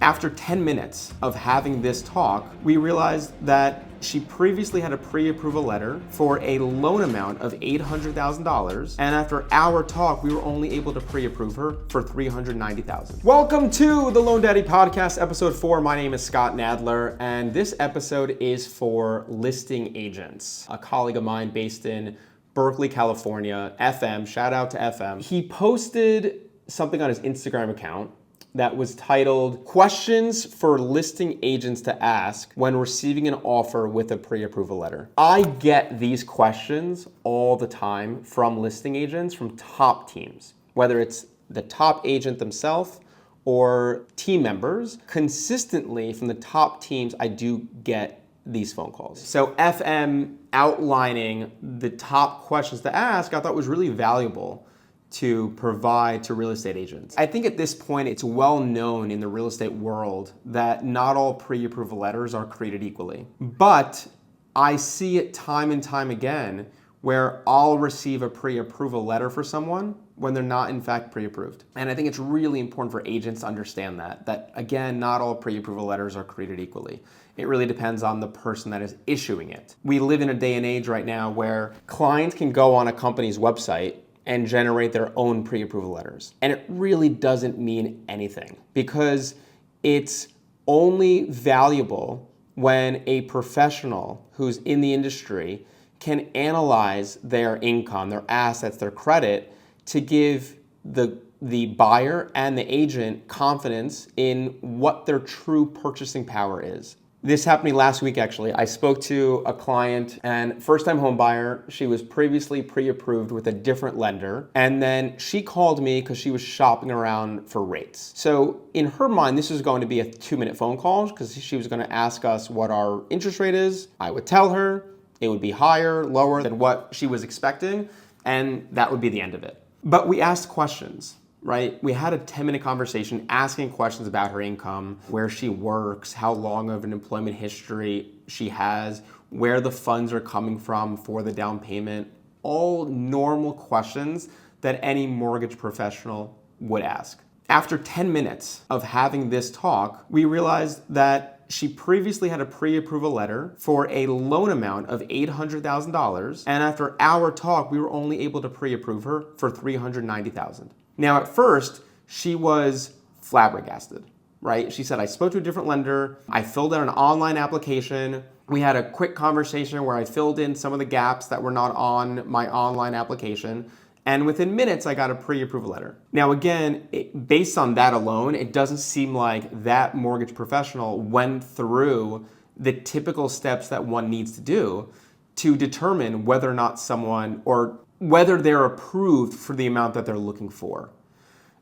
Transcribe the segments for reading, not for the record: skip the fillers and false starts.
After 10 minutes of having this talk, we realized that she previously had a pre-approval letter for a loan amount of $800,000, and after our talk, we were only able to pre-approve her for $390,000. Welcome to the Loan Daddy Podcast, episode 4. My name is Scott Nadler, and this episode is for listing agents. A colleague of mine based in Berkeley, California, FM, shout out to FM. He posted something on his Instagram account that was titled Questions for Listing Agents to Ask When Receiving an Offer with a Pre-Approval Letter. I get these questions all the time from listing agents from top teams, whether it's the top agent themselves or team members. Consistently from the top teams, I do get these phone calls. So FM outlining the top questions to ask, I thought was really valuable to provide to real estate agents. I think at this point, it's well known in the real estate world that not all pre-approval letters are created equally. But I see it time and time again where I'll receive a pre-approval letter for someone when they're not in fact pre-approved. And I think it's really important for agents to understand that again, not all pre-approval letters are created equally. It really depends on the person that is issuing it. We live in a day and age right now where clients can go on a company's website and generate their own pre-approval letters. And it really doesn't mean anything because it's only valuable when a professional who's in the industry can analyze their income, their assets, their credit to give the buyer and the agent confidence in what their true purchasing power is. This happened to me last week, actually. I spoke to a client and first-time home buyer. She was previously pre-approved with a different lender. And then she called me because she was shopping around for rates. So in her mind, this was going to be a 2-minute phone call because she was going to ask us what our interest rate is. I would tell her it would be higher, lower than what she was expecting, and that would be the end of it. But we asked questions. Right? We had a 10-minute conversation asking questions about her income, where she works, how long of an employment history she has, where the funds are coming from for the down payment, all normal questions that any mortgage professional would ask. After 10 minutes of having this talk, we realized that she previously had a pre-approval letter for a loan amount of $800,000, and after our talk, we were only able to pre-approve her for $390,000. Now, at first, she was flabbergasted, right? She said, I spoke to a different lender. I filled out an online application. We had a quick conversation where I filled in some of the gaps that were not on my online application. And within minutes, I got a pre-approval letter. Now, again, based on that alone, it doesn't seem like that mortgage professional went through the typical steps that one needs to do to determine whether or not someone or whether they're approved for the amount that they're looking for.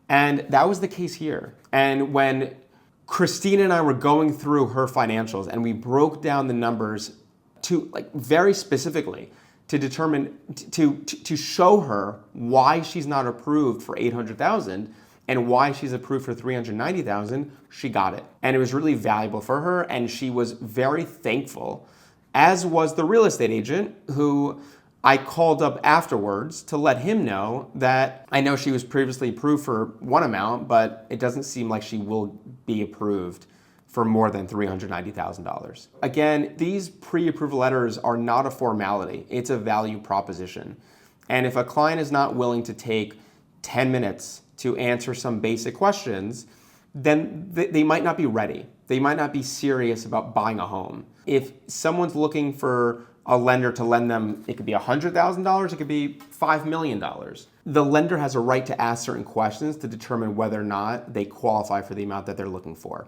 And that was the case here. And when Christina and I were going through her financials and we broke down the numbers to very specifically to determine, to show her why she's not approved for $800,000 and why she's approved for $390,000, she got it. And it was really valuable for her. And she was very thankful, as was the real estate agent who I called up afterwards to let him know that I know she was previously approved for one amount, but it doesn't seem like she will be approved for more than $390,000. Again, these pre-approval letters are not a formality. It's a value proposition. And if a client is not willing to take 10 minutes to answer some basic questions, then they might not be ready. They might not be serious about buying a home. If someone's looking for a lender to lend them, it could be $100,000, it could be $5 million. The lender has a right to ask certain questions to determine whether or not they qualify for the amount that they're looking for.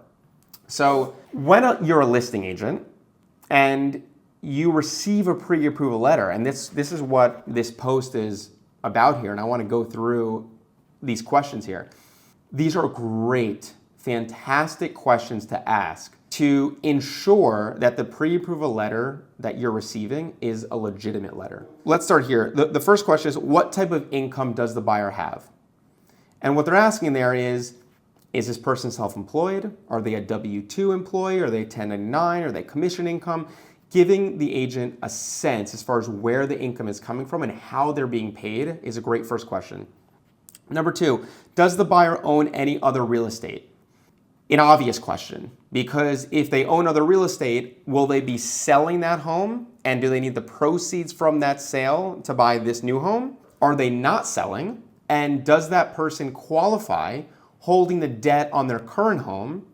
So when you're a listing agent and you receive a pre-approval letter, and this is what this post is about here, and I want to go through these questions here. These are great, fantastic questions to ask to ensure that the pre-approval letter that you're receiving is a legitimate letter. Let's start here. The first question is, what type of income does the buyer have? And what they're asking there is this person self-employed? Are they a W-2 employee? Are they 1099? Are they commission income? Giving the agent a sense as far as where the income is coming from and how they're being paid is a great first question. Number two, does the buyer own any other real estate? an obvious question, because if they own other real estate, will they be selling that home? And do they need the proceeds from that sale to buy this new home? Are they not selling? And does that person qualify holding the debt on their current home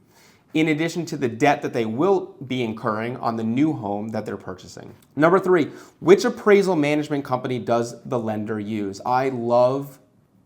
in addition to the debt that they will be incurring on the new home that they're purchasing? Number 3, which appraisal management company does the lender use? I love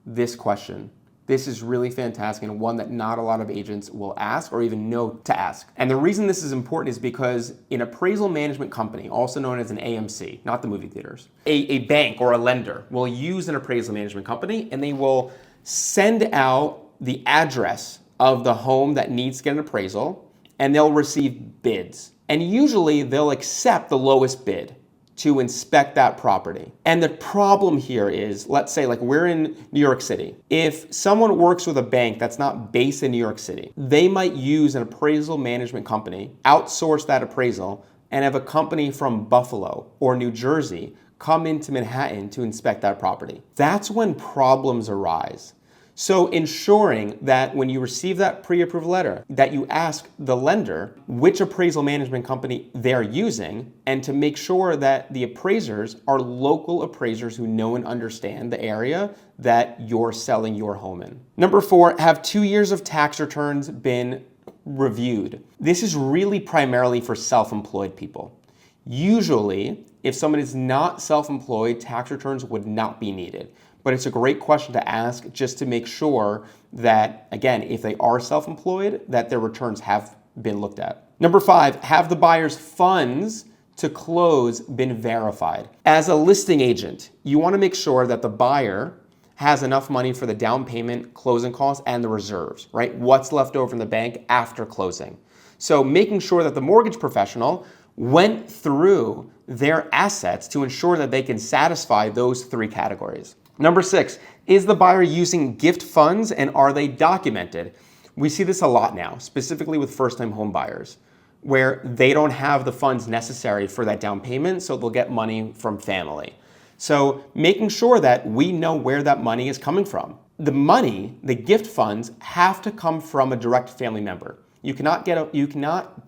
this question. This is really fantastic and one that not a lot of agents will ask or even know to ask. And the reason this is important is because an appraisal management company, also known as an AMC, not the movie theaters, a bank or a lender will use an appraisal management company, and they will send out the address of the home that needs to get an appraisal, and they'll receive bids. And usually they'll accept the lowest bid to inspect that property. And the problem here is, let's say like we're in New York City. If someone works with a bank that's not based in New York City, they might use an appraisal management company, outsource that appraisal, and have a company from Buffalo or New Jersey come into Manhattan to inspect that property. That's when problems arise. So ensuring that when you receive that pre-approved letter, that you ask the lender which appraisal management company they're using, and to make sure that the appraisers are local appraisers who know and understand the area that you're selling your home in. Number 4, have 2 years of tax returns been reviewed? This is really primarily for self-employed people. Usually, if someone is not self-employed, tax returns would not be needed. But it's a great question to ask just to make sure that, again, if they are self-employed, that their returns have been looked at. Number 5, have the buyer's funds to close been verified? As a listing agent, you want to make sure that the buyer has enough money for the down payment, closing costs, and the reserves, right? What's left over in the bank after closing. So making sure that the mortgage professional went through their assets to ensure that they can satisfy those 3 categories. Number 6, is the buyer using gift funds and are they documented? We see this a lot now, specifically with first-time home buyers, where they don't have the funds necessary for that down payment, so they'll get money from family. So making sure that we know where that money is coming from. The money, the gift funds, have to come from a direct family member. You cannot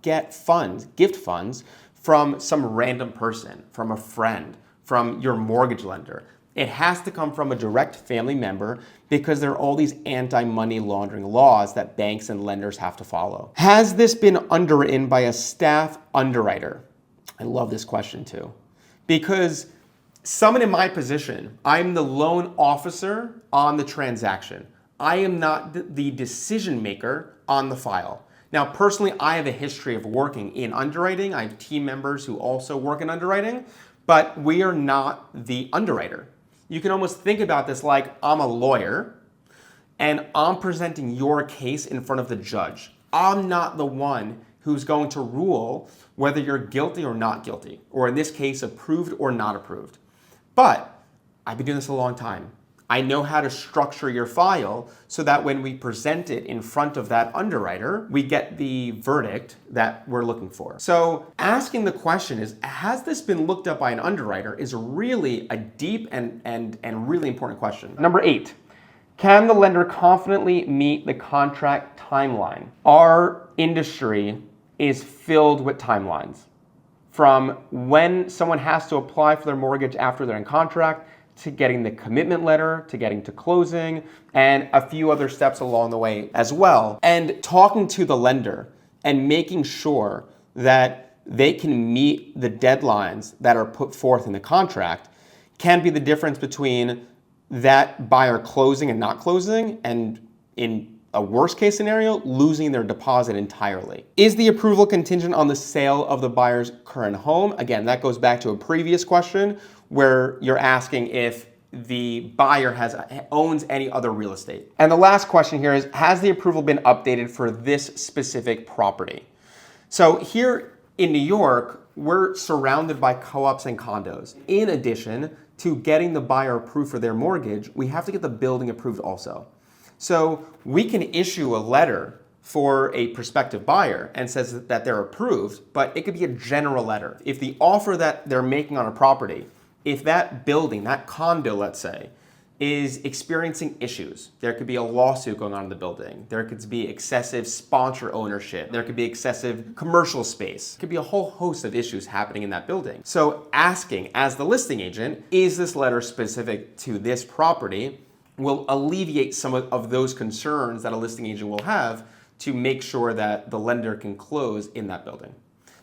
get funds, gift funds, from some random person, from a friend, from your mortgage lender. It has to come from a direct family member because there are all these anti-money laundering laws that banks and lenders have to follow. Has this been underwritten by a staff underwriter? I love this question too. Because someone in my position, I'm the loan officer on the transaction. I am not the decision maker on the file. Now, personally, I have a history of working in underwriting. I have team members who also work in underwriting, but we are not the underwriter. You can almost think about this like I'm a lawyer and I'm presenting your case in front of the judge. I'm not the one who's going to rule whether you're guilty or not guilty, or in this case, approved or not approved. But I've been doing this a long time. I know how to structure your file so that when we present it in front of that underwriter, we get the verdict that we're looking for. So asking the question is, has this been looked up by an underwriter, is really a deep and really important question. Number 8, can the lender confidently meet the contract timeline? Our industry is filled with timelines. From when someone has to apply for their mortgage after they're in contract, to getting the commitment letter, to getting to closing, and a few other steps along the way as well. And talking to the lender and making sure that they can meet the deadlines that are put forth in the contract can be the difference between that buyer closing and not closing, and in a worst case scenario, losing their deposit entirely. Is the approval contingent on the sale of the buyer's current home? Again, that goes back to a previous question where you're asking if the buyer owns any other real estate. And the last question here is, has the approval been updated for this specific property? So here in New York, we're surrounded by co-ops and condos. In addition to getting the buyer approved for their mortgage, we have to get the building approved also. So we can issue a letter for a prospective buyer and says that they're approved, but it could be a general letter. If the offer that they're making on a property, if that building, that condo, let's say, is experiencing issues. There could be a lawsuit going on in the building. There could be excessive sponsor ownership. There could be excessive commercial space. It could be a whole host of issues happening in that building. So asking, as the listing agent, is this letter specific to this property, will alleviate some of those concerns that a listing agent will have to make sure that the lender can close in that building.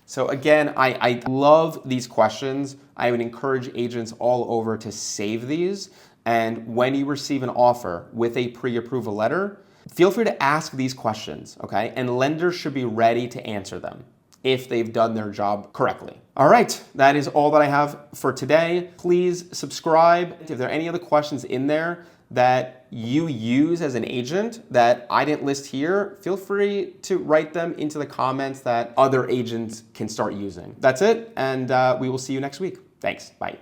So again, I love these questions. I would encourage agents all over to save these. And when you receive an offer with a pre-approval letter, feel free to ask these questions, okay? And lenders should be ready to answer them if they've done their job correctly. All right, that is all that I have for today. Please subscribe. If there are any other questions in there that you use as an agent that I didn't list here, feel free to write them into the comments that other agents can start using. That's it, and we will see you next week. Thanks, bye.